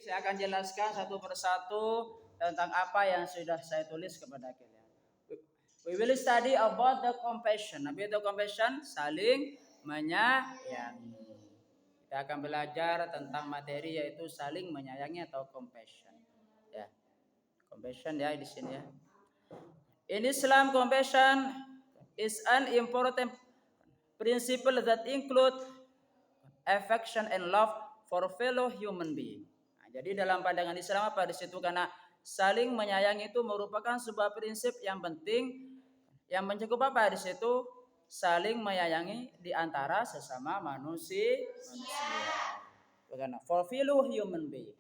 saya akan jelaskan satu persatu tentang apa yang sudah saya tulis kepada kalian. We will study about the compassion. Apa itu compassion? Saling menyayangi. Kita akan belajar tentang materi yaitu saling menyayangi atau compassion. Ya, compassion ya di sini ya. In Islam, compassion is an important principle that include affection and love for fellow human being. Nah, jadi dalam pandangan Islam apa di situ? Karena saling menyayangi itu merupakan sebuah prinsip yang penting yang mencakup apa di situ? Saling menyayangi di antara sesama manusia. Karena for fellow human being.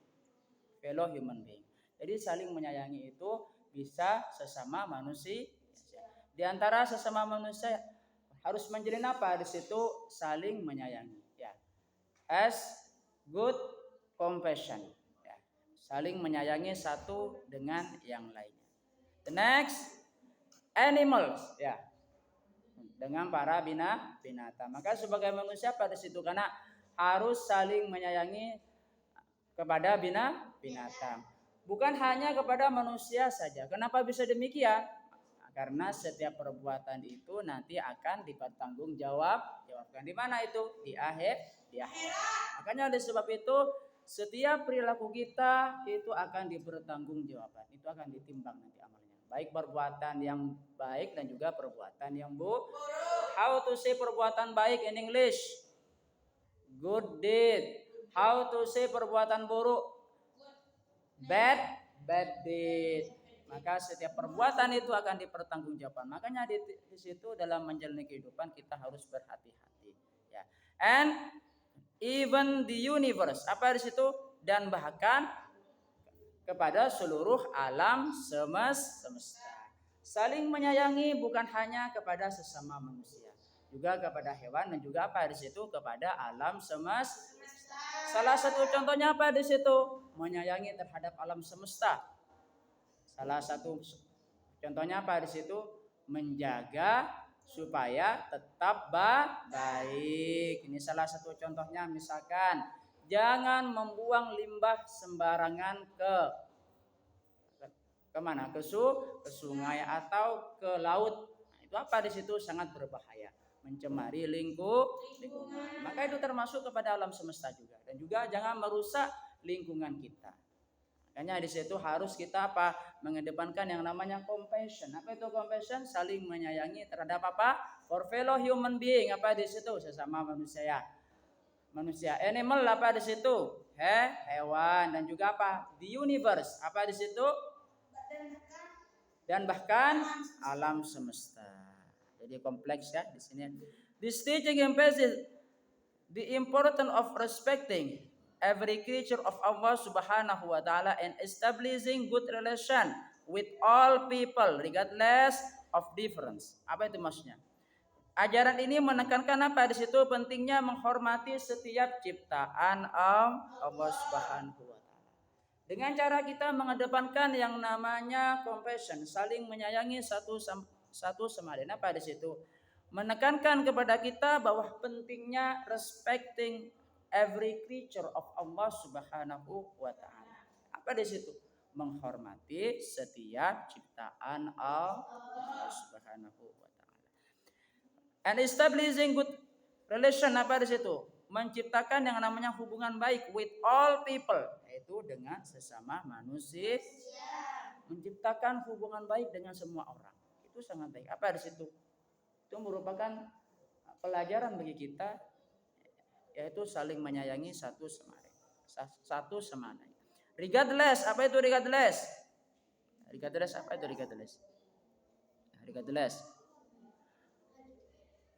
Fellow human being. Jadi saling menyayangi itu bisa sesama manusia. Di antara sesama manusia harus menjalin apa di situ? Saling menyayangi. Ya. As good compassion. Ya. Saling menyayangi satu dengan yang lainnya. The next, animals. Ya. Dengan para binatang. Maka sebagai manusia pada situ karena harus saling menyayangi kepada binatang. Bukan hanya kepada manusia saja. Kenapa bisa demikian? Karena setiap perbuatan itu nanti akan dipertanggungjawabkan. Di mana itu? Di akhir. Makanya oleh sebab itu setiap perilaku kita itu akan dipertanggungjawabkan. Itu akan ditimbang nanti amalnya. Baik perbuatan yang baik dan juga perbuatan yang buruk. How to say perbuatan baik in English? Good deed. How to say perbuatan buruk? Bad deed. Maka setiap perbuatan itu akan dipertanggungjawabkan. Makanya di situ dalam menjalani kehidupan kita harus berhati-hati. Ya. And even the universe. Apa di situ? Dan bahkan kepada seluruh alam semesta. Saling menyayangi bukan hanya kepada sesama manusia, juga kepada hewan dan juga apa di situ kepada alam semesta. Salah satu contohnya apa di situ? Menyayangi terhadap alam semesta. Salah satu contohnya apa di situ? Menjaga supaya tetap baik. Ini salah satu contohnya, misalkan jangan membuang limbah sembarangan ke mana? Ke sungai atau ke laut. Nah, itu apa di situ sangat berbahaya, mencemari lingkungan. Maka itu termasuk kepada alam semesta juga, dan juga jangan merusak lingkungan kita. Makanya di situ harus kita apa? Mengedepankan yang namanya compassion. Apa itu compassion? Saling menyayangi terhadap apa? For fellow human being. Apa di situ? Sesama manusia. Animal apa di situ? Hewan dan juga apa? The universe. Apa di situ? Dan bahkan alam semesta. Jadi kompleks ya di sini. This teaching emphasizes the importance of respecting every creature of Allah Subhanahu wa taala and establishing good relation with all people regardless of difference. Apa itu maksudnya? Ajaran ini menekankan apa di situ? Pentingnya menghormati setiap ciptaan Allah Subhanahu wa taala. Dengan cara kita mengedepankan yang namanya compassion, saling menyayangi satu sama lain. Apa di situ? Menekankan kepada kita bahwa pentingnya respecting every creature of Allah Subhanahu wa taala. Apa di situ? Menghormati setiap ciptaan Allah Subhanahu wa taala. And establishing good relation, apa di situ? Menciptakan yang namanya hubungan baik with all people, yaitu dengan sesama manusia. Menciptakan hubungan baik dengan semua orang. Itu sangat baik. Apa di situ? Itu merupakan pelajaran bagi kita, yaitu saling menyayangi satu sama lain. Regardless, apa itu regardless? Regardless apa itu regardless? Regardless.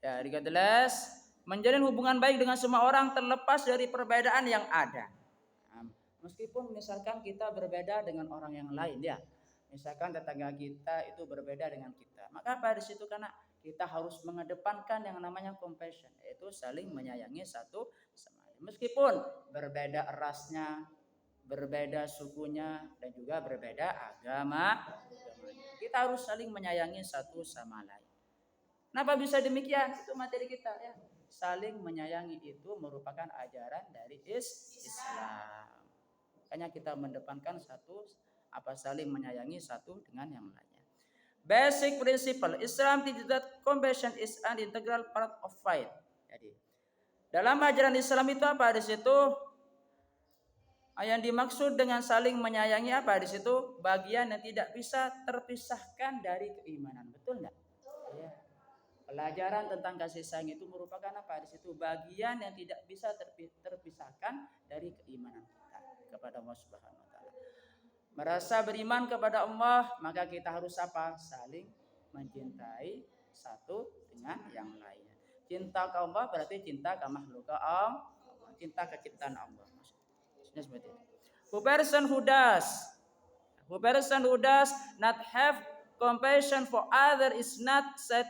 Ya, regardless menjalin hubungan baik dengan semua orang terlepas dari perbedaan yang ada. Meskipun misalkan kita berbeda dengan orang yang lain ya. Misalkan tetangga kita itu berbeda dengan kita. Maka apa di situ? Karena kita harus mengedepankan yang namanya compassion, yaitu saling menyayangi satu sama lain. Meskipun berbeda rasnya, berbeda sukunya, dan juga berbeda agamanya. Kita harus saling menyayangi satu sama lain. Kenapa bisa demikian? Itu materi kita ya. Saling menyayangi itu merupakan ajaran dari Islam. Makanya kita mendepankan saling menyayangi satu dengan yang lainnya. Basic principle Islam teaches that compassion is an integral part of faith. Jadi dalam ajaran Islam itu apa di situ? Yang dimaksud dengan saling menyayangi apa di situ? Bagian yang tidak bisa terpisahkan dari keimanan. Betul enggak? Ya. Pelajaran tentang kasih sayang itu merupakan apa di situ? Bagian yang tidak bisa terpisahkan dari keimanan kita kepada Allah Subhanahu wa taala. Merasa beriman kepada Allah, maka kita harus apa? Saling mencintai satu dengan yang lainnya. Cinta ke Allah berarti cinta ke makhluk Allah, cinta ke ciptaan Allah. Seperti itu. Who person who does not have compassion for other is not said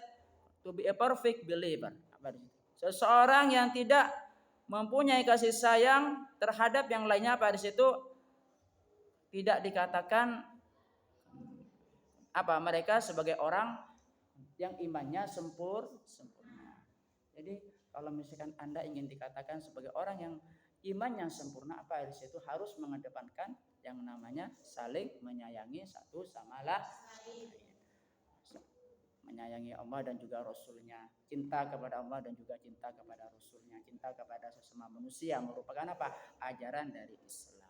to be a perfect believer. Seseorang yang tidak mempunyai kasih sayang terhadap yang lainnya pada situ tidak dikatakan mereka sebagai orang yang imannya sempurna. Jadi kalau misalkan Anda ingin dikatakan sebagai orang yang imannya sempurna, apa di situ harus mengedepankan yang namanya saling menyayangi satu sama lain. Menyayangi Allah dan juga Rasulnya, cinta kepada Allah dan juga cinta kepada Rasulnya, cinta kepada sesama manusia merupakan apa? Ajaran dari Islam.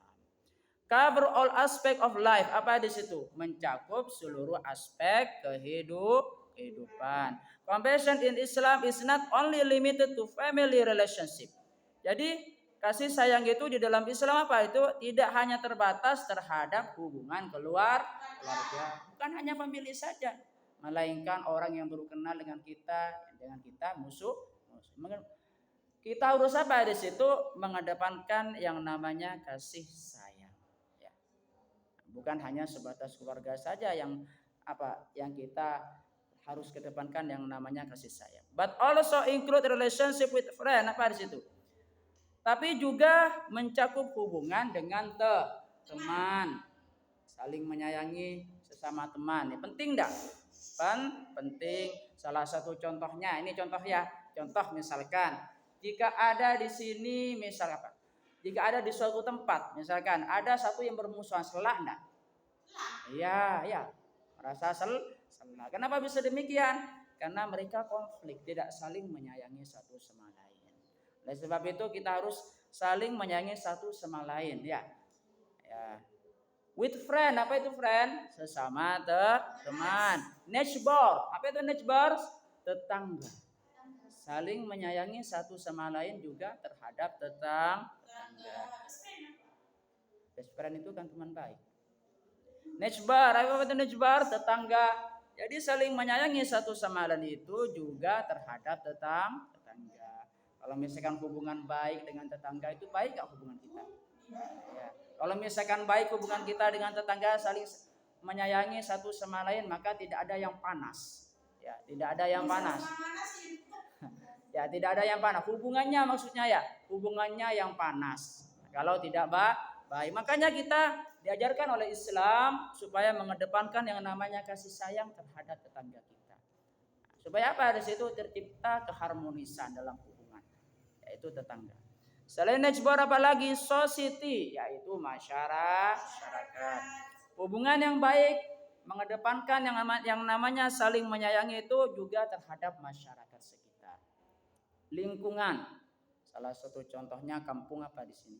Cover all aspect of life, apa di situ? Mencakup seluruh aspek kehidupan. Compassion in Islam is not only limited to family relationship. Jadi kasih sayang itu di dalam Islam apa itu? Tidak hanya terbatas terhadap hubungan keluarga, bukan hanya family saja, melainkan orang yang baru kenal dengan kita musuh. Kita harus apa di situ? Mengedepankan yang namanya kasih sayang. Ya. Bukan hanya sebatas keluarga saja yang kita harus kedepankan yang namanya kasih sayang. But also include relationship with friend, apa di situ? Tapi juga mencakup hubungan dengan teman, saling menyayangi sesama teman. Ini penting enggak? Penting. Salah satu contohnya, ini contoh ya. Contoh misalkan, jika ada di sini jika ada di suatu tempat, misalkan ada satu yang bermusuhan, selah enggak? Iya. Merasa selah. Kenapa bisa demikian? Karena mereka konflik, tidak saling menyayangi satu sama lain. Oleh sebab itu kita harus saling menyayangi satu sama lain, ya. With friend, apa itu friend? Sesama teman. Neighbor, apa itu neighbor? Tetangga. Saling menyayangi satu sama lain juga terhadap tetangga. Best friend itu kan teman baik. Neighbor, apa itu neighbor? Tetangga. Jadi saling menyayangi satu sama lain itu juga terhadap tetangga. Kalau misalkan hubungan baik dengan tetangga itu baik gak hubungan kita? Ya. Kalau misalkan baik hubungan kita dengan tetangga saling menyayangi satu sama lain, maka tidak ada yang panas. Ya, tidak ada yang panas. Ya, tidak ada yang panas. Hubungannya maksudnya ya, hubungannya yang panas. Kalau tidak baik, makanya kita diajarkan oleh Islam supaya mengedepankan yang namanya kasih sayang terhadap tetangga kita. Supaya apa? Di situ tercipta keharmonisan dalam hubungan, yaitu tetangga. Selain neighbor apalagi society, yaitu masyarakat. Hubungan yang baik mengedepankan yang namanya saling menyayangi itu juga terhadap masyarakat sekitar. Lingkungan. Salah satu contohnya kampung apa di sini?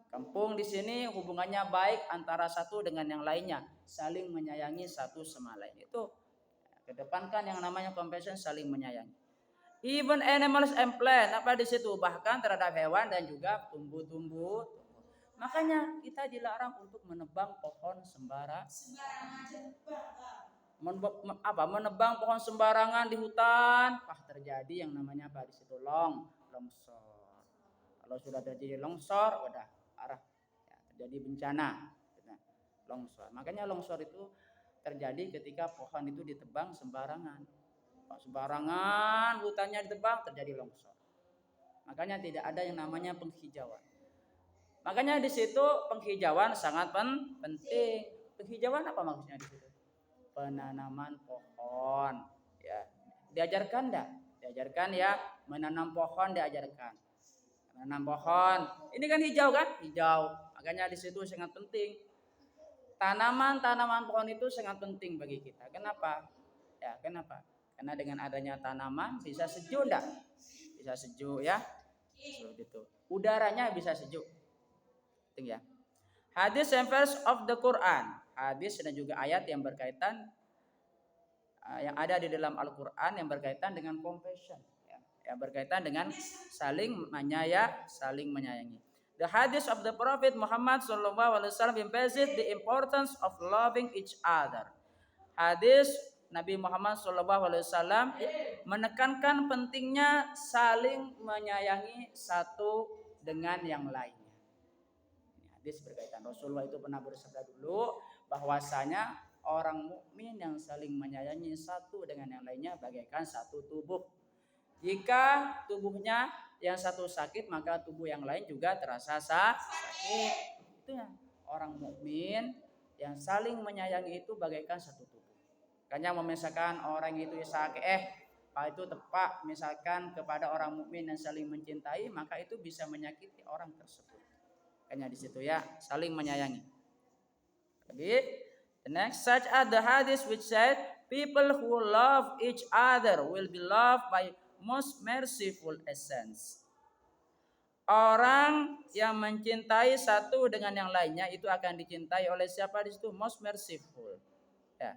Kampung di sini hubungannya baik antara satu dengan yang lainnya, saling menyayangi satu sama lain. Itu kedepankan yang namanya compassion, saling menyayangi. Even animals and plant, apa di situ? Bahkan terhadap hewan dan juga tumbuh-tumbuh. Makanya kita dilarang untuk menebang pohon sembarangan. Menebang pohon sembarangan di hutan, terjadi yang namanya apa di situ? Longsor. Kalau sudah terjadi longsor, udah arah terjadi bencana. Longsor. Makanya longsor itu terjadi ketika pohon itu ditebang sembarangan. Hutannya ditebang, terjadi longsor. Makanya tidak ada yang namanya penghijauan. Makanya di situ penghijauan sangat penting. Penghijauan apa maksudnya di situ? Penanaman pohon. Ya, diajarkan enggak? Diajarkan ya, menanam pohon diajarkan. Menanam pohon. Ini kan hijau kan? Hijau. Makanya di situ sangat penting. Tanaman pohon itu sangat penting bagi kita. Kenapa? Ya, kenapa? Karena dengan adanya tanaman bisa sejuk enggak? Bisa sejuk ya. Gitu. Udaranya bisa sejuk. Penting ya. Hadis and verse of the Quran. Hadis dan juga ayat yang berkaitan yang ada di dalam Al-Quran yang berkaitan dengan compassion, ya, yang berkaitan dengan saling menyayangi. The hadith of the Prophet Muhammad sallallahu alaihi wasallam emphasizes the importance of loving each other. Hadis Nabi Muhammad sallallahu alaihi wasallam menekankan pentingnya saling menyayangi satu dengan yang lainnya. Hadis berkaitan, Rasulullah itu pernah bersabda dulu bahwasanya orang mukmin yang saling menyayangi satu dengan yang lainnya bagaikan satu tubuh. Jika tubuhnya yang satu sakit, maka tubuh yang lain juga terasa sakit. Itu ya, orang mukmin yang saling menyayangi itu bagaikan satu tubuh. Makanya memisahkan orang itu sakit, kalau itu tepat misalkan kepada orang mukmin yang saling mencintai, maka itu bisa menyakiti orang tersebut. Makanya di situ ya, saling menyayangi. Jadi the next, such as the hadith which said, people who love each other will be loved by most merciful essence. Orang yang mencintai satu dengan yang lainnya itu akan dicintai oleh siapa di situ? Most merciful. Ya.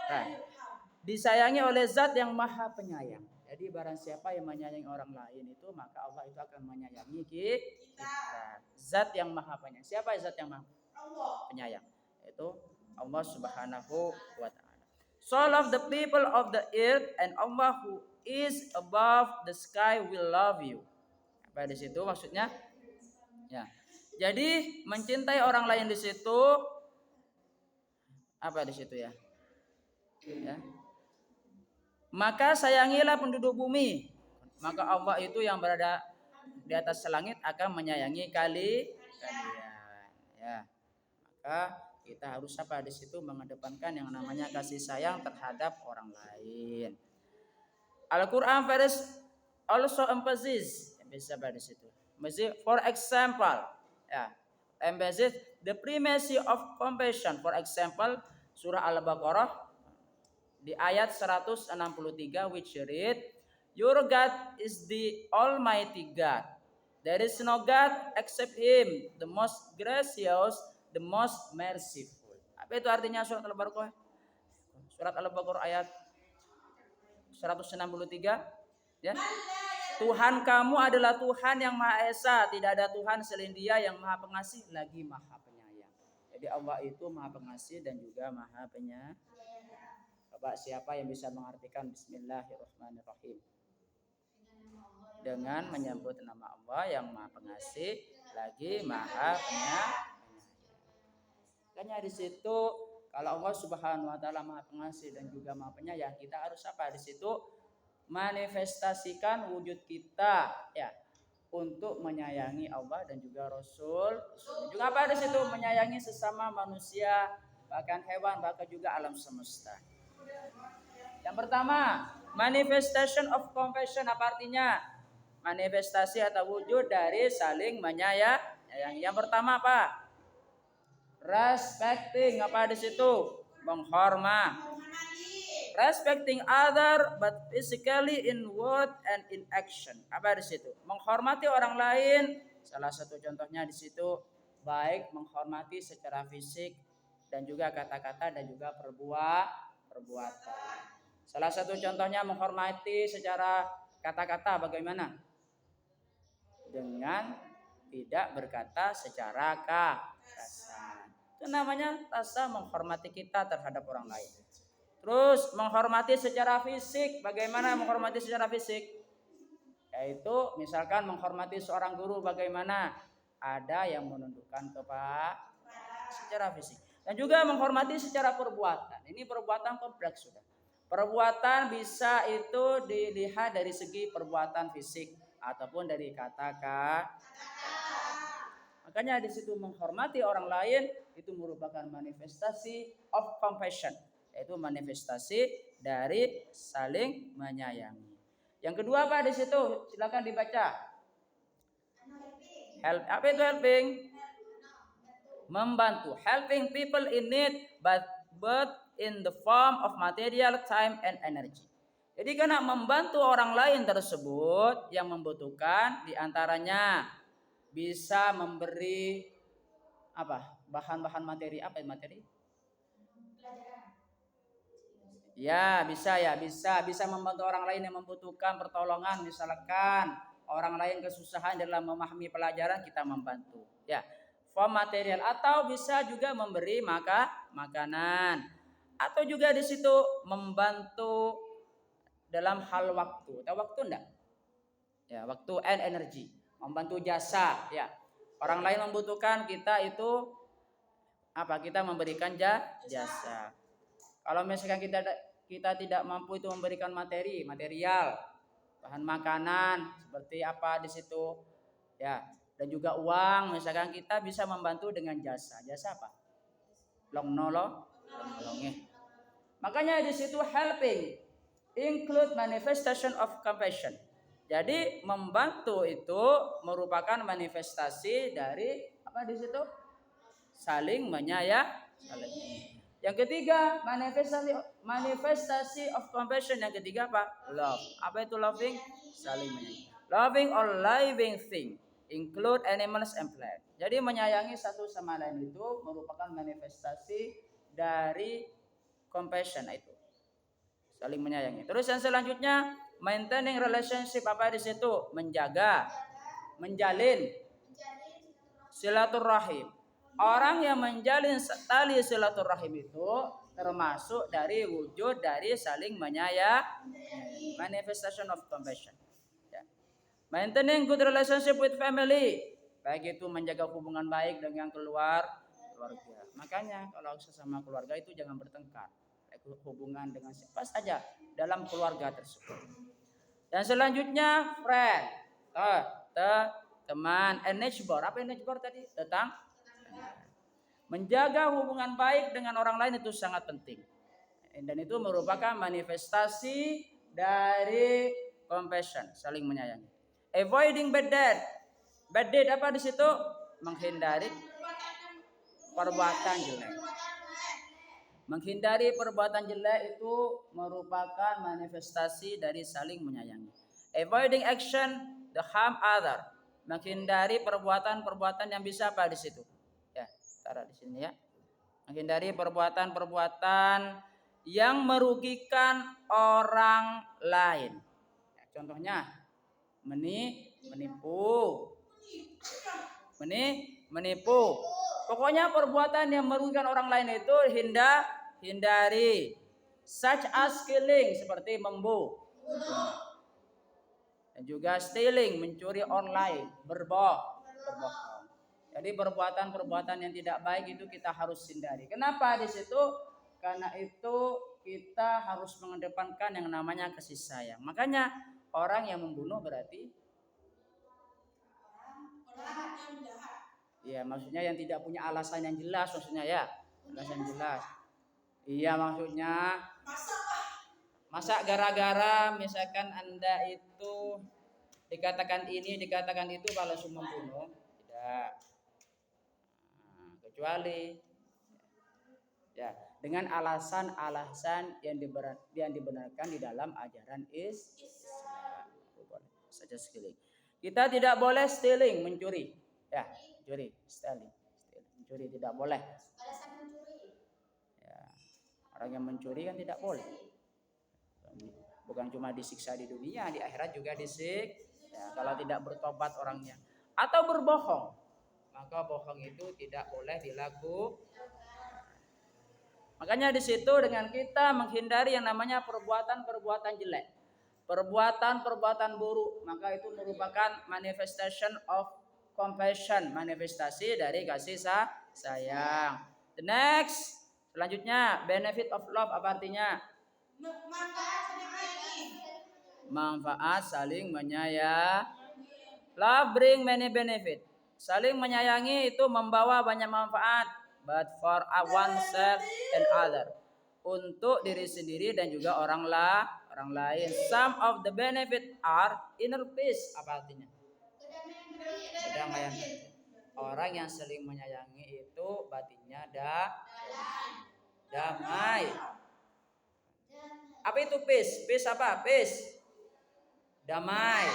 Nah, disayangi oleh zat yang maha penyayang. Jadi barang siapa yang menyayangi orang lain itu, maka Allah itu akan menyayangi kita. Zat yang maha penyayang. Siapa zat yang maha penyayang? Itu Allah Subhanahu wa ta'ala. Soul of the people of the earth and Allah who is above the sky will love you. Apa di situ maksudnya? Ya. Jadi mencintai orang lain di situ apa di situ ya? Ya. Maka sayangilah penduduk bumi. Maka Allah itu yang berada di atas langit akan menyayangi kalian. Ya. Maka kita harus apa di situ mengedepankan yang namanya kasih sayang terhadap orang lain. Al-Quran verse also emphasizes di situ. For example, ya, emphasizes the primacy of compassion. For example, surah Al-Baqarah di ayat 163 which read, your God is the Almighty God. There is no God except Him, the most gracious, the most merciful. Apa itu artinya surat Al-Baqarah? Surat Al-Baqarah ayat 163, ya. Tuhan kamu adalah Tuhan yang Maha Esa, tidak ada Tuhan selain Dia yang Maha Pengasih lagi Maha Penyayang. Jadi Allah itu Maha Pengasih dan juga Maha Penyayang. Coba siapa yang bisa mengartikan Bismillahirrahmanirrahim dengan menyebut nama Allah yang Maha Pengasih lagi Maha Penyayang. Makanya di situ kalau Allah Subhanahu wa taala Maha Pengasih dan juga Maha Penyayang, kita harus apa di situ? Manifestasikan wujud kita ya untuk menyayangi Allah dan juga Rasul. Juga apa di situ? Menyayangi sesama manusia, bahkan hewan, bahkan juga alam semesta. Yang pertama, manifestation of compassion, apa artinya? Manifestasi atau wujud dari saling menyayangi. Yang pertama apa? Respecting, apa di situ? Menghormati. Respecting other but physically in word and in action. Apa di situ? Menghormati orang lain. Salah satu contohnya di situ baik menghormati secara fisik dan juga kata-kata dan juga perbuatan. Salah satu contohnya menghormati secara kata-kata bagaimana? Dengan tidak berkata secara kasar. Itu namanya rasa menghormati kita terhadap orang lain. Terus menghormati secara fisik. Bagaimana menghormati secara fisik? Yaitu misalkan menghormati seorang guru bagaimana? Ada yang menundukkan kepala secara fisik. Dan juga menghormati secara perbuatan. Ini perbuatan kompleks sudah. Perbuatan bisa itu dilihat dari segi perbuatan fisik ataupun dari kata-kata. Makanya di situ menghormati orang lain itu merupakan manifestasi of compassion. Yaitu manifestasi dari saling menyayangi. Yang kedua apa di situ? Silakan dibaca. Help. Apa itu helping? membantu, helping people in need, but in the form of material, time, and energy. Jadi karena membantu orang lain tersebut yang membutuhkan, diantaranya bisa memberi apa? Bahan-bahan materi, apa materi? Ya, bisa membantu orang lain yang membutuhkan pertolongan, misalkan orang lain kesusahan dalam memahami pelajaran, kita membantu. Ya, form material, atau bisa juga memberi makanan, atau juga di situ membantu dalam hal waktu. Tahu waktu enggak? Ya, waktu and energy, membantu jasa. Ya, orang lain membutuhkan, kita itu apa? Kita memberikan jasa. Kalau misalkan kita tidak mampu itu memberikan material, bahan makanan seperti apa di situ, ya, dan juga uang, misalkan kita bisa membantu dengan jasa. Jasa apa? Long nolong. Makanya di situ helping include manifestation of compassion. Jadi membantu itu merupakan manifestasi dari apa di situ? Saling menyayangi. Yang ketiga, manifestasi of compassion. Yang ketiga apa? Love. Apa itu loving? Saling menyayangi. Loving or living thing include animals and plants. Jadi menyayangi satu sama lain itu merupakan manifestasi dari compassion itu. Saling menyayangi. Terus yang selanjutnya, maintaining relationship, apa di situ? Menjaga, menjalin silaturahim. Orang yang menjalin tali silaturahim itu termasuk dari wujud dari saling menyayangi, manifestation of compassion. Ya. Maintaining good relationship with family, baik itu menjaga hubungan baik dengan keluarga. Makanya kalau sesama keluarga itu jangan bertengkar, hubungan dengan siapa saja dalam keluarga tersebut. Dan selanjutnya friend, teman, and neighbor. Apa neighbor tadi? Menjaga hubungan baik dengan orang lain itu sangat penting. Dan itu merupakan manifestasi dari compassion, saling menyayangi. Avoiding bad deed. Bad deed apa di situ? Menghindari perbuatan jelek. Menghindari perbuatan jelek itu merupakan manifestasi dari saling menyayangi. Avoiding action the harm other. Menghindari perbuatan-perbuatan yang bisa apa di situ? Ya, taruh di sini ya. Menghindari perbuatan-perbuatan yang merugikan orang lain. Ya, contohnya menipu. Pokoknya perbuatan yang merugikan orang lain itu hindari. Such as killing, seperti membunuh. Dan juga stealing, mencuri online, berbohong. Jadi perbuatan-perbuatan yang tidak baik itu kita harus hindari. Kenapa di situ? Karena itu kita harus mengedepankan yang namanya kasih sayang. Makanya orang yang membunuh berarti ya, maksudnya yang tidak punya alasan yang jelas, maksudnya ya, alasan jelas. Iya, maksudnya masa gara-gara misalkan Anda itu dikatakan ini, dikatakan itu kalau langsung membunuh? Tidak. Kecuali ya dengan alasan-alasan yang dibenarkan di dalam ajaran Islam. Saja stealing. Kita tidak boleh stealing, mencuri. Ya, mencuri tidak boleh. Ya, orang yang mencuri kan tidak boleh. Bukan cuma disiksa di dunia, di akhirat juga disiksa. Ya, kalau tidak bertobat orangnya atau berbohong, maka bohong itu tidak boleh dilakukan. Makanya di situ dengan kita menghindari yang namanya perbuatan-perbuatan jelek, perbuatan-perbuatan buruk, maka itu merupakan manifestation of compassion, manifestasi dari kasih sayang. The next, selanjutnya benefit of love, apa artinya? Manfaat saling menyayangi. Love bring many benefit. Saling menyayangi itu membawa banyak manfaat, but for oneself and other, untuk diri sendiri dan juga orang lain. Some of the benefit are inner peace, apa artinya? Kedamaian. Orang yang saling menyayangi itu batinnya damai. Apa itu peace? Peace apa? Peace. Damai.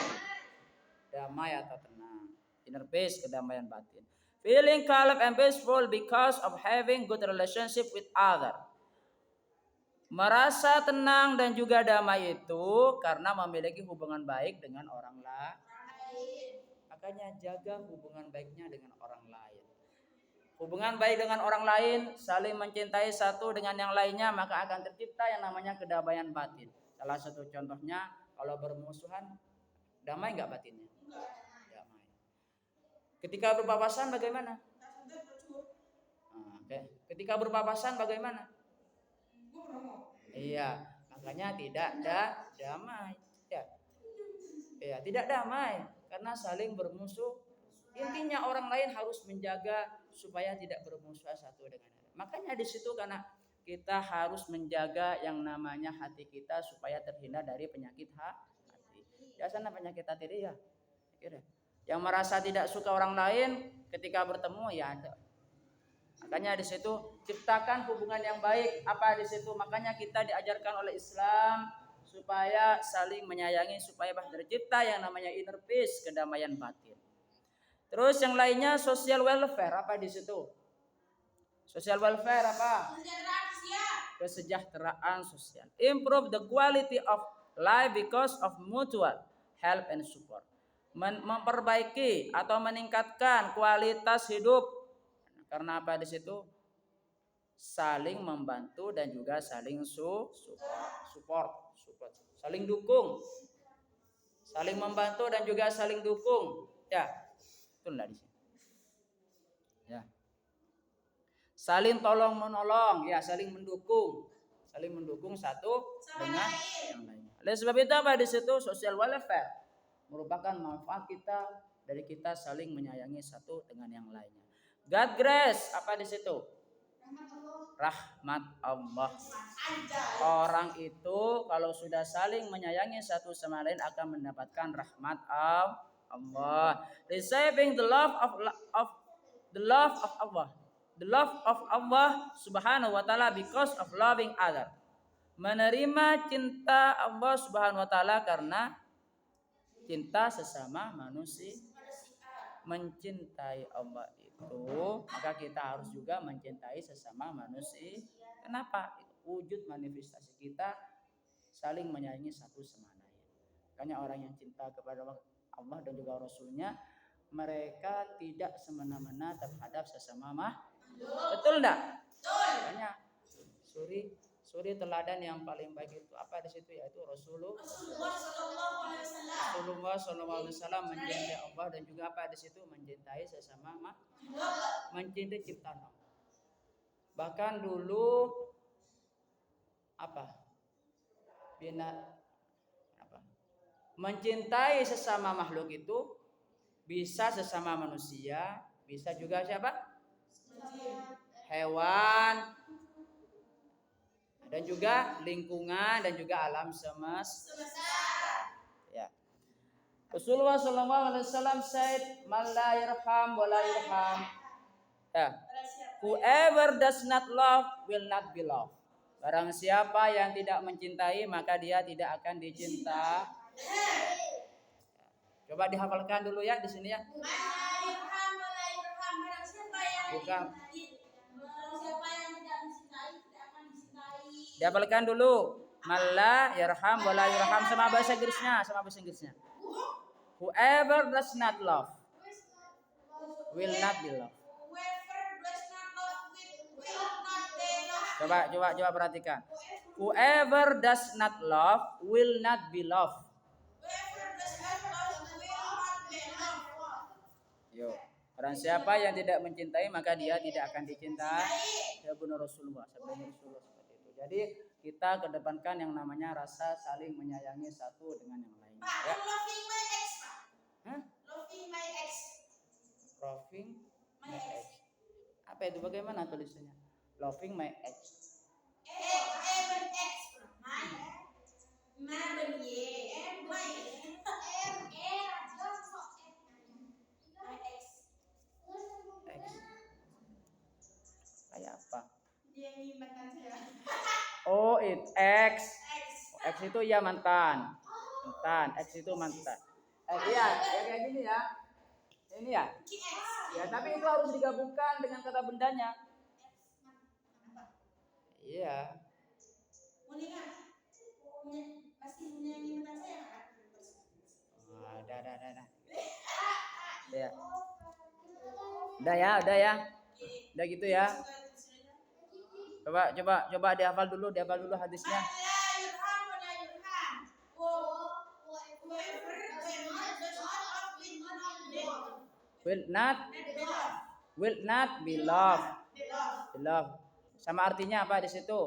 Damai atau tenang. Inner peace, kedamaian batin. Feeling calm and peaceful because of having good relationship with other. Merasa tenang dan juga damai itu karena memiliki hubungan baik dengan orang lain. Makanya jaga hubungan baiknya dengan orang lain. Hubungan baik dengan orang lain, saling mencintai satu dengan yang lainnya, maka akan tercipta yang namanya kedamaian batin. Salah satu contohnya, kalau bermusuhan, damai nggak batinnya? Damai. Ketika berpapasan bagaimana? Ketika berpapasan bagaimana? Iya, makanya tidak damai. Ya, tidak damai karena saling bermusuh. Intinya orang lain harus menjaga supaya tidak bermusuhan satu dengan lain. Makanya di situ karena kita harus menjaga yang namanya hati kita supaya terhindar dari penyakit hati. Biasanya penyakit hati ya. Yang merasa tidak suka orang lain ketika bertemu ya ada. Makanya di situ ciptakan hubungan yang baik. Apa di situ? Makanya kita diajarkan oleh Islam supaya saling menyayangi, supaya tercipta yang namanya inner peace, kedamaian batin. Terus yang lainnya social welfare, apa di situ? Social welfare apa? Kesejahteraan sosial. Improve the quality of life because of mutual help and support. Memperbaiki atau meningkatkan kualitas hidup. Karena apa di situ? Saling membantu dan juga saling support. Saling dukung. Saling membantu dan juga saling dukung. Ya. Itulah di sini. Ya. Saling tolong menolong, ya, saling mendukung. Saling mendukung satu dengan yang lainnya. Oleh sebab itu apa di situ? Social welfare merupakan manfaat kita dari kita saling menyayangi satu dengan yang lainnya. God grace, apa di situ? Rahmat Allah. Orang itu kalau sudah saling menyayangi satu sama lain akan mendapatkan rahmat Allah. Receiving the love of Allah. The love of Allah Subhanahu wa taala because of loving other. Menerima cinta Allah Subhanahu wa taala karena cinta sesama manusia. Mencintai Allah itu, maka kita harus juga mencintai sesama manusia. Kenapa? Itu wujud manifestasi kita saling menyayangi satu sama lain. Makanya orang yang cinta kepada Allah dan juga Rasulnya, mereka tidak semena-mena terhadap sesama Betul enggak? Betul. Makanya suri teladan yang paling baik itu apa di situ, yaitu Rasulullah Sallallahu Alaihi Wasallam mencintai Allah dan juga apa di situ mencintai sesama mencintai ciptaan Allah. Bahkan dulu mencintai sesama makhluk itu bisa sesama manusia, bisa juga siapa? Hewan, dan juga lingkungan dan juga alam semesta. Ya. Rasulullah SAW said, "Man la yarham wa la yurham." Ya. Whoever does not love will not be loved. Barang siapa yang tidak mencintai maka dia tidak akan dicinta. Coba dihafalkan dulu ya di sini ya. Bukan. Dihafalkan dulu. Malla yarham wala yurham sama bahasa Inggrisnya, Whoever does not love will not be loved. Coba perhatikan. Whoever does not love will not be loved. Yo, orang siapa yang tidak mencintai maka dia tidak akan dicintai. Ya benar Rasulullah seperti itu. Jadi kita kedepankan yang namanya rasa saling menyayangi satu dengan yang lainnya. Ya. Loving my ex. Loving my ex. Apa itu? Bagaimana tulisannya? Loving my ex. Oh, X. X itu ya mantan. X itu mantan. Iya, ya kayak gini ya. Ini ya. Ya, tapi itu harus digabungkan dengan kata bendanya. Iya. Dah. Ya. Udah ya. Udah gitu ya. Coba dihafal dulu hadisnya. Will not be loved. Beloved. Sama artinya apa di situ?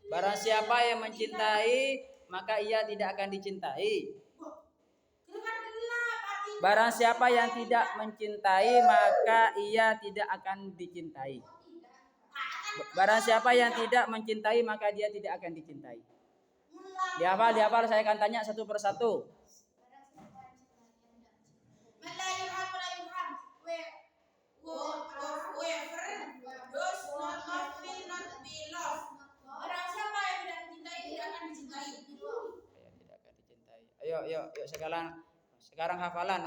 Barang siapa yang mencintai, maka ia tidak akan dicintai. Barang siapa yang tidak mencintai, maka ia tidak akan dicintai. Barang siapa yang tidak mencintai, maka dia tidak akan dicintai. Dihafal, saya akan tanya satu persatu. Yuk, sekarang hafalan.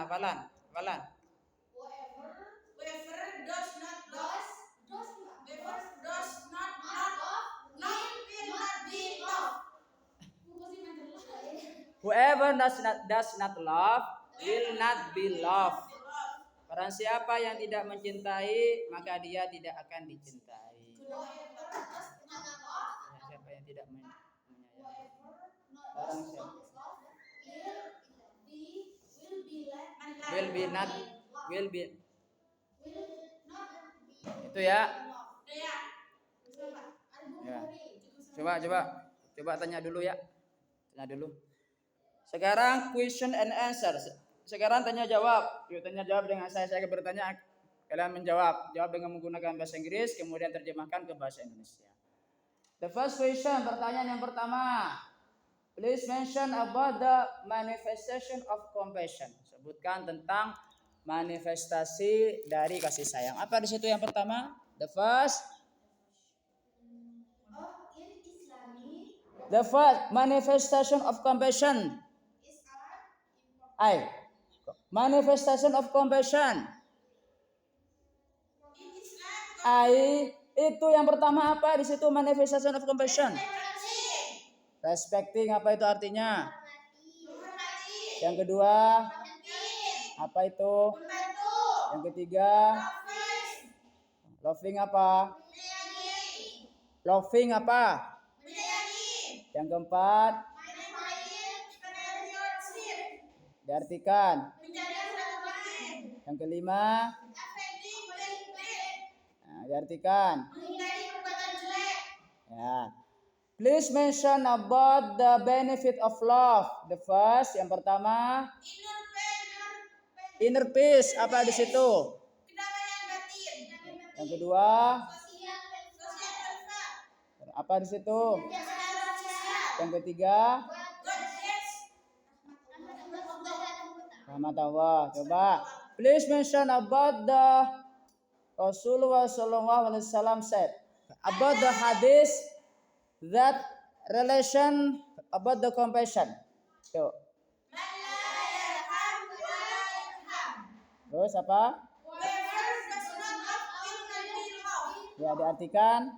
Whoever does not love will not be loved. Barang siapa yang tidak mencintai, maka dia tidak akan dicintai. Siapa yang tidak menyayangi? Barang siapa will be itu ya. Coba tanya dulu ya. Sekarang question and answer. Sekarang tanya jawab. Yuk tanya jawab dengan saya bertanya, kalian menjawab. Jawab dengan menggunakan bahasa Inggris, kemudian terjemahkan ke bahasa Indonesia. The first question, pertanyaan yang pertama. Please mention about the manifestation of compassion. Sebutkan tentang manifestasi dari kasih sayang. Apa di situ yang pertama? The first manifestation of compassion. Manifestation of compassion. Itu yang pertama apa di situ manifestation of compassion? Respecting, apa itu artinya? Yang kedua, apa itu? Yang ketiga, loving apa? Yang keempat, diartikan. Yang kelima, diartikan. Ya. Please mention about the benefit of love. The first, yang pertama, inner peace, apa di situ? Yang kedua, apa di situ? Yang ketiga, rahmat Allah. Coba, please mention about the Rasulullah sallallahu alaihi wasallam said about the hadith that relation about the compassion. Yuk. Terus apa? Ya, diartikan.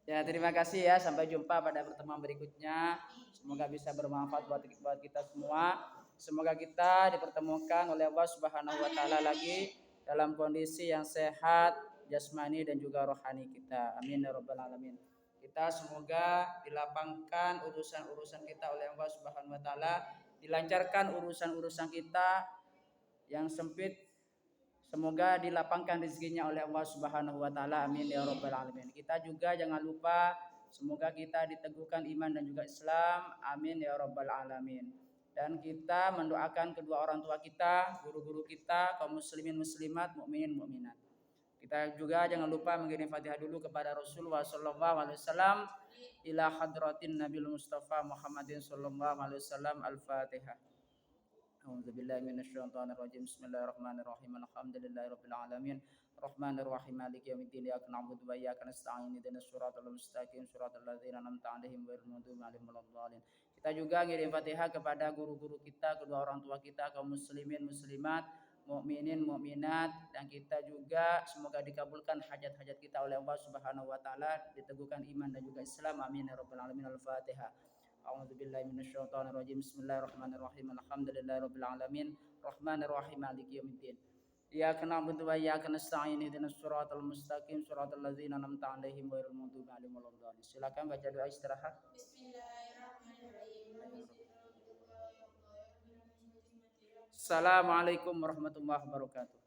Ya, terima kasih ya. Sampai jumpa pada pertemuan berikutnya. Semoga bisa bermanfaat buat kita semua. Semoga kita dipertemukan oleh Allah Subhanahu wa taala lagi dalam kondisi yang sehat jasmani dan juga rohani kita. Amin ya rabbal alamin. Kita semoga dilapangkan urusan-urusan kita oleh Allah Subhanahu wa taala, dilancarkan urusan-urusan kita yang sempit. Semoga dilapangkan rezekinya oleh Allah Subhanahu wa taala. Amin ya rabbal alamin. Kita juga jangan lupa semoga kita diteguhkan iman dan juga Islam. Amin ya rabbal alamin. Dan kita mendoakan kedua orang tua kita, guru-guru kita, kaum muslimin muslimat, mukminin mukminat. Kita Kita juga jangan lupa mengirim Fatihah dulu kepada Rasulullah sallallahu alaihi wasallam. Ila hadratin Nabil Mustafa Muhammadin sallallahu alaihi wasallam. Al-Fatihah. A'udzubillahi minasyaitonir rajim. Bismillahirrahmanirrahim. Alhamdulillahirabbil alamin. Rahmanirrahim. Maliki yaumiddin. Iyyaka na'budu wa iyyaka nasta'in. Ihdinas siratal mustaqim. Siratal ladzina an'amta 'alaihim ghairil maghdubi 'alaihim waladdallin. Kita juga ngirim Fatihah kepada guru-guru kita, kedua orang tua kita, kaum muslimin, muslimat, mukminin, mukminat, dan kita juga semoga dikabulkan hajat-hajat kita oleh Allah Subhanahu wa taala, diteguhkan iman dan juga Islam. Amin ya rabbal alamin. Al-Fatihah. A'udzubillahi minasyaitonir rajim. Bismillahirrahmanirrahim. Alhamdulillahirabbil alamin. Rahmanirrahim. Maliki yaumiddin. Iyyaka na'budu wa iyyaka nasta'in. Ihdinas siratal mustaqim. Siratal ladzina an'amta 'alaihim ghairil maghdubi 'alaihim waladdallin. Silakan baca doa istirahat. Assalamualaikum warahmatullahi wabarakatuh.